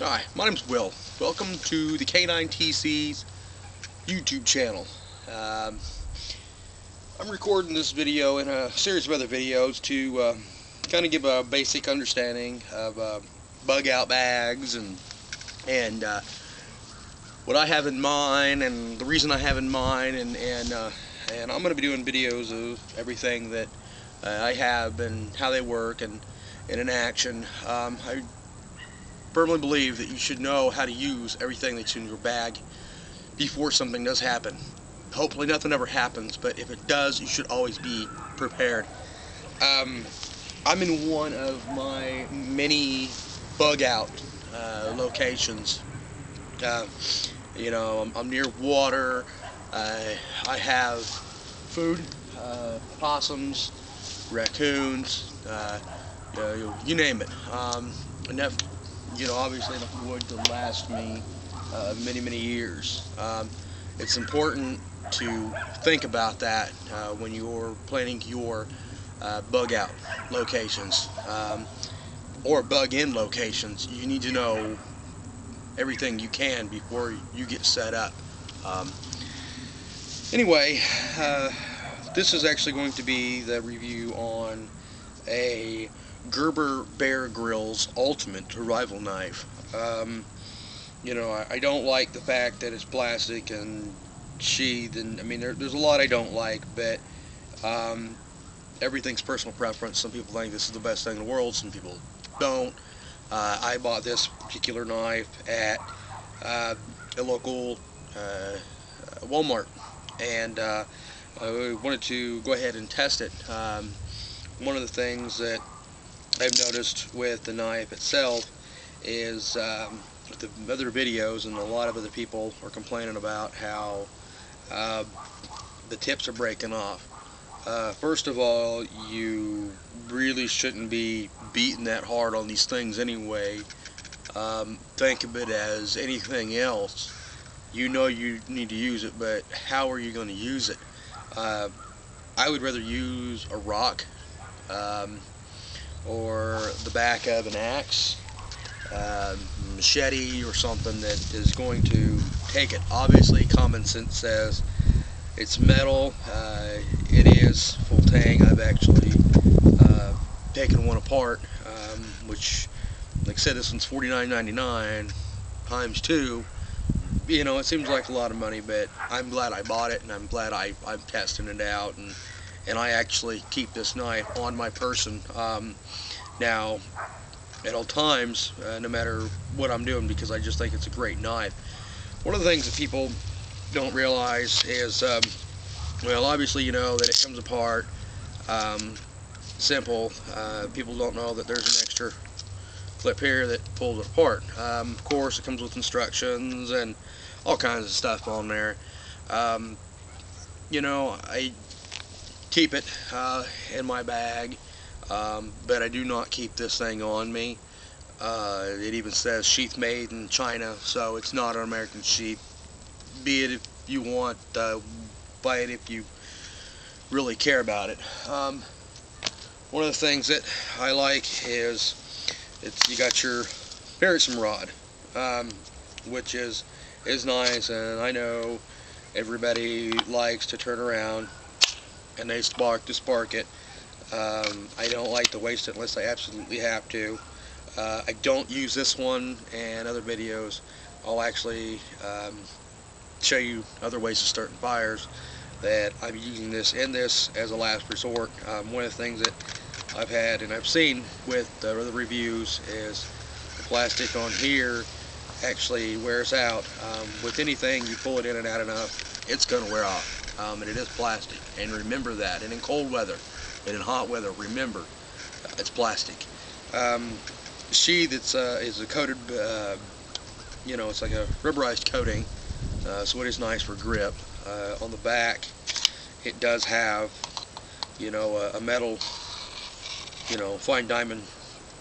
Hi, my name's Will. Welcome to the K9TC's YouTube channel. Um, I'm recording this video and a series of other videos to kind of give a basic understanding of bug out bags and what I have in mind and the reason I have in mind, and I'm going to be doing videos of everything that I have and how they work and in action. I firmly believe that you should know how to use everything that's in your bag before something does happen. Hopefully nothing ever happens, but if it does, you should always be prepared. I'm in one of my many bug out locations. Uh, I'm near water. I have food, possums, raccoons, you name it. Enough, obviously enough wood to last me many years. It's important to think about that when you're planning your bug out locations or bug in locations. You need to know everything you can before you get set up. Anyway, this is actually going to be the review on a Gerber Bear Grylls Ultimate Rival Knife. I don't like the fact that it's plastic and sheathed, and I mean there's a lot I don't like, but everything's personal preference. Some people think this is the best thing in the world, some people don't. I bought this particular knife at a local Walmart, and I wanted to go ahead and test it. One of the things that I've noticed with the knife itself is with the other videos, and a lot of other people are complaining about how the tips are breaking off. First of all, you really shouldn't be beating that hard on these things anyway. Think of it as anything else. You know you need to use it, but how are you going to use it? I would rather use a rock or the back of an axe, machete or something that is going to take it. Obviously common sense says it's metal. It is full tang. I've actually taken one apart, which, like I said, this one's $49.99 times 2. It seems like a lot of money, but I'm glad I bought it, and I'm glad I'm testing it out, and I actually keep this knife on my person now at all times, no matter what I'm doing, because I just think it's a great knife. One of the things that people don't realize is, well, obviously you know that it comes apart simple. People don't know that there's an extra clip here that pulls it apart. Of course, it comes with instructions and all kinds of stuff on there. I keep it in my bag, but I do not keep this thing on me. It even says sheath made in China, so it's not an American sheath. Be it if you want, buy it if you really care about it. One of the things that I like is you got your Harrison rod, which is nice, and I know everybody likes to turn around and they spark it. I don't like to waste it unless I absolutely have to. I don't use this one, and other videos I'll actually show you other ways of starting fires that I'm using this as a last resort. One of the things that I've had and I've seen with other reviews is the plastic on here actually wears out. With anything, you pull it in and out enough, it's going to wear off, and it is plastic, and remember that. And in cold weather and in hot weather, remember it's plastic. Sheath is a coated, it's like a rubberized coating, so it is nice for grip. On the back, it does have, a metal, fine diamond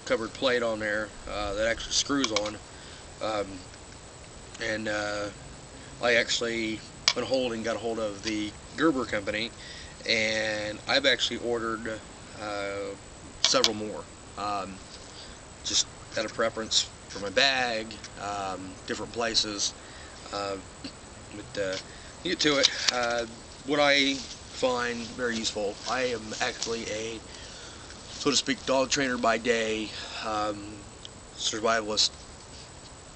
covered plate on there that actually screws on. I actually got a hold of the Gerber company, and I've actually ordered several more, just out of preference for my bag, different places. But you get to it. What I find very useful, I am actually a, so to speak, dog trainer by day, survivalist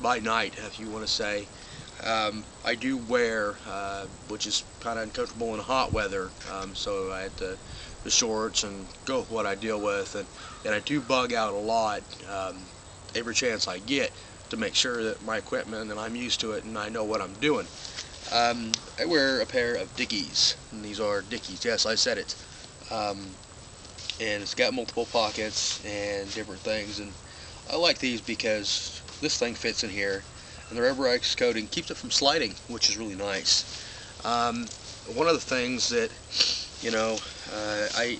by night, if you want to say. I do wear, which is kind of uncomfortable in hot weather, so I had the shorts and go with what I deal with, and I do bug out a lot every chance I get to make sure that my equipment, and I'm used to it and I know what I'm doing. I wear a pair of Dickies, and these are Dickies, yes, I said it. And it's got multiple pockets and different things, and I like these because this thing fits in here, and the rubberized coating keeps it from sliding, which is really nice. One of the things that, you know, I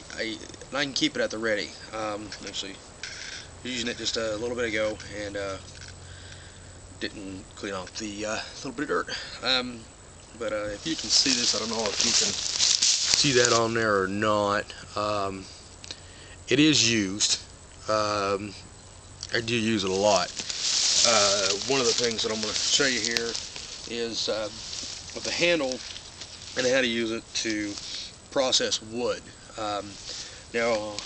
can keep it at the ready. Actually, using it just a little bit ago, and didn't clean off the little bit of dirt. But if you can see this, I don't know if you can see that on there or not. It is used. I do use it a lot. One of the things that I'm going to show you here is with the handle and how to use it to process wood. Now,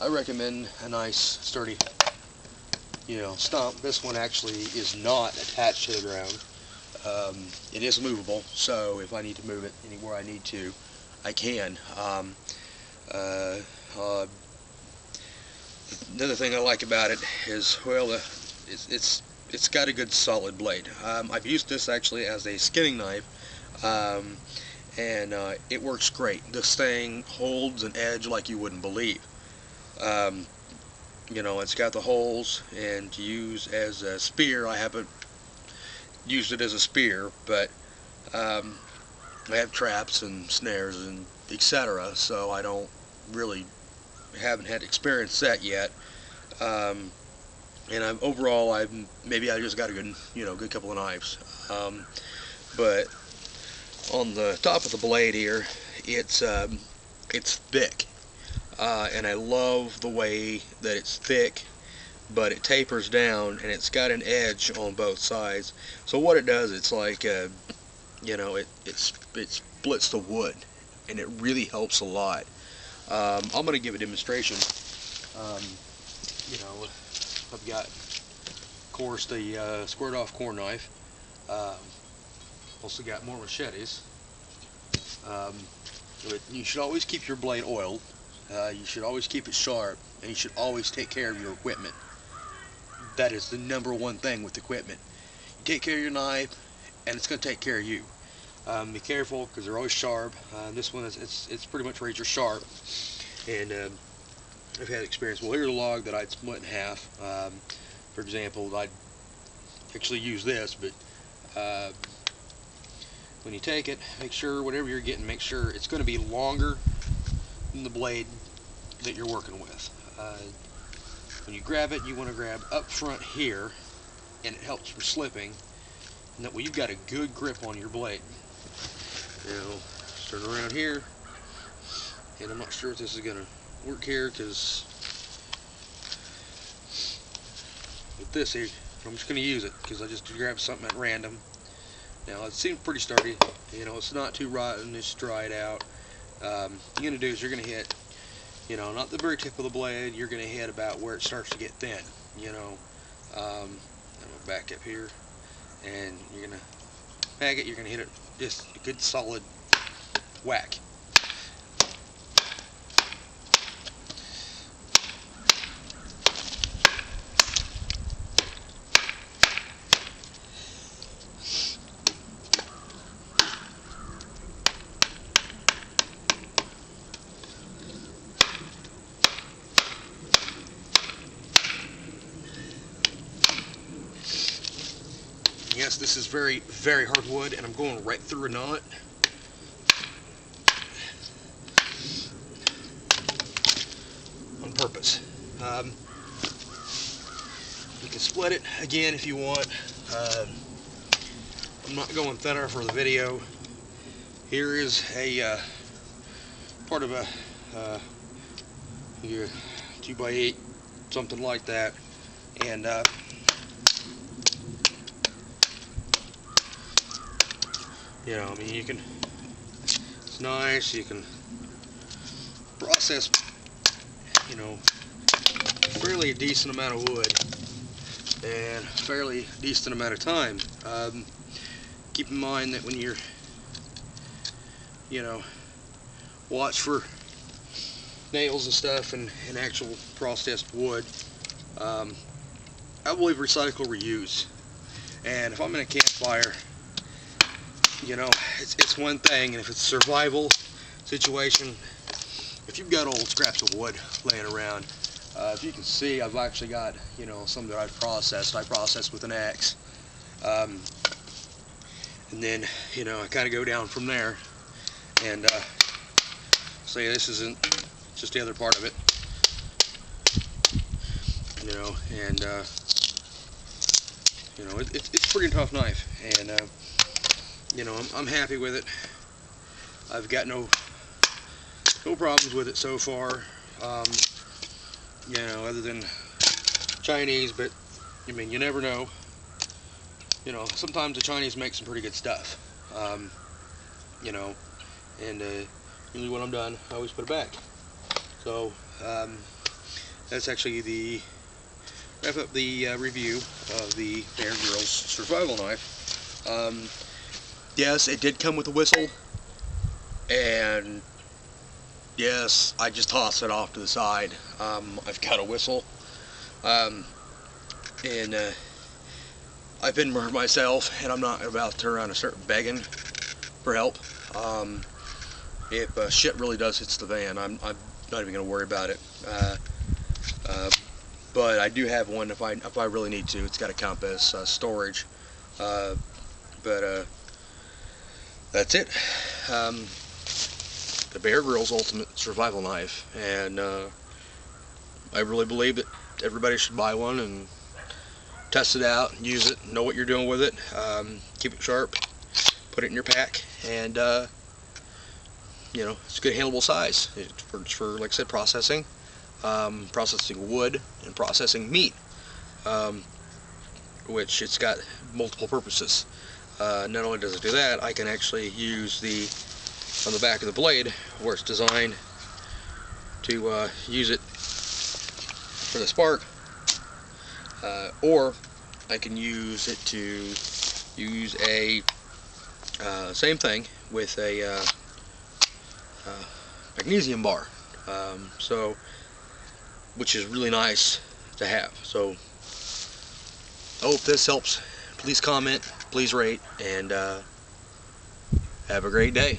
I recommend a nice sturdy, stump. This one actually is not attached to the ground. It is movable, so if I need to move it anywhere I need to, I can. Another thing I like about it is, well, it's got a good solid blade. I've used this actually as a skinning knife, and it works great. This thing holds an edge like you wouldn't believe. It's got the holes, and to use as a spear, I haven't used it as a spear, but I have traps and snares and etc., so I don't really haven't had experience that yet. And overall, maybe I just got a good couple of knives. But on the top of the blade here, it's thick, and I love the way that it's thick, but it tapers down, and it's got an edge on both sides. So what it does, it's like it splits the wood, and it really helps a lot. I'm going to give a demonstration. I've got, of course, the squared off corn knife. Also got more machetes. But you should always keep your blade oiled. You should always keep it sharp, and you should always take care of your equipment. That is the #1 thing with equipment. You take care of your knife, and it's going to take care of you. Be careful, because they're always sharp. This one it's pretty much razor sharp, and I've had experience. Well, here's a log that I'd split in half. For example, I'd actually use this, but when you take it, make sure whatever you're getting, make sure it's going to be longer than the blade that you're working with. When you grab it, you want to grab up front here, and it helps from slipping. And that way you've got a good grip on your blade. Now, turn around here, and I'm not sure if this is going to work here, because with this here, I'm just going to use it because I just grabbed something at random. Now, it seems pretty sturdy. It's not too rotten, it's dried out. What you're going to do is you're going to hit, not the very tip of the blade, you're going to hit about where it starts to get thin. I'm going to back up here, and you're going to bag it, you're going to hit it just a good solid whack. Yes, this is very, very hard wood, and I'm going right through a knot. On purpose. You can split it again if you want. I'm not going thinner for the video. Here is a part of a 2x8, something like that, and You know, I mean, you can, it's nice, you can process, you know, fairly decent amount of wood and fairly decent amount of time. Keep in mind that when you're, you know, watch for nails and stuff and actual processed wood. I believe recycle, reuse. And if I'm in a campfire, you know, it's one thing, and if it's a survival situation, if you've got old scraps of wood laying around, if you can see, I've actually got, you know, some that I've processed. I processed with an axe. And then, you know, I kind of go down from there and say this isn't just the other part of it, you know, and you know, it's a pretty tough knife, and you know, I'm happy with it. I've got no problems with it so far, you know, other than Chinese, but I mean, you never know. You know, sometimes the Chinese make some pretty good stuff, you know, and usually when I'm done, I always put it back. So that's actually the wrap up the review of the Bear Grylls survival knife. Yes, it did come with a whistle, and yes, I just tossed it off to the side. I've got a whistle, and I've been burned myself, and I'm not about to turn around and start begging for help. If shit really does hit the fan, I'm not even going to worry about it. But I do have one if I really need to. It's got a compass, storage, but that's it. The Bear Grylls Ultimate Survival Knife, and I really believe that everybody should buy one and test it out, use it, know what you're doing with it, keep it sharp, put it in your pack, and you know, it's a good handleable size. It's for like I said, processing wood and processing meat, which it's got multiple purposes. Not only does it do that, I can actually use on the back of the blade where it's designed to use it for the spark, or I can use it to use a same thing with a magnesium bar, so which is really nice to have. So I hope this helps. Please comment, please rate, and have a great day.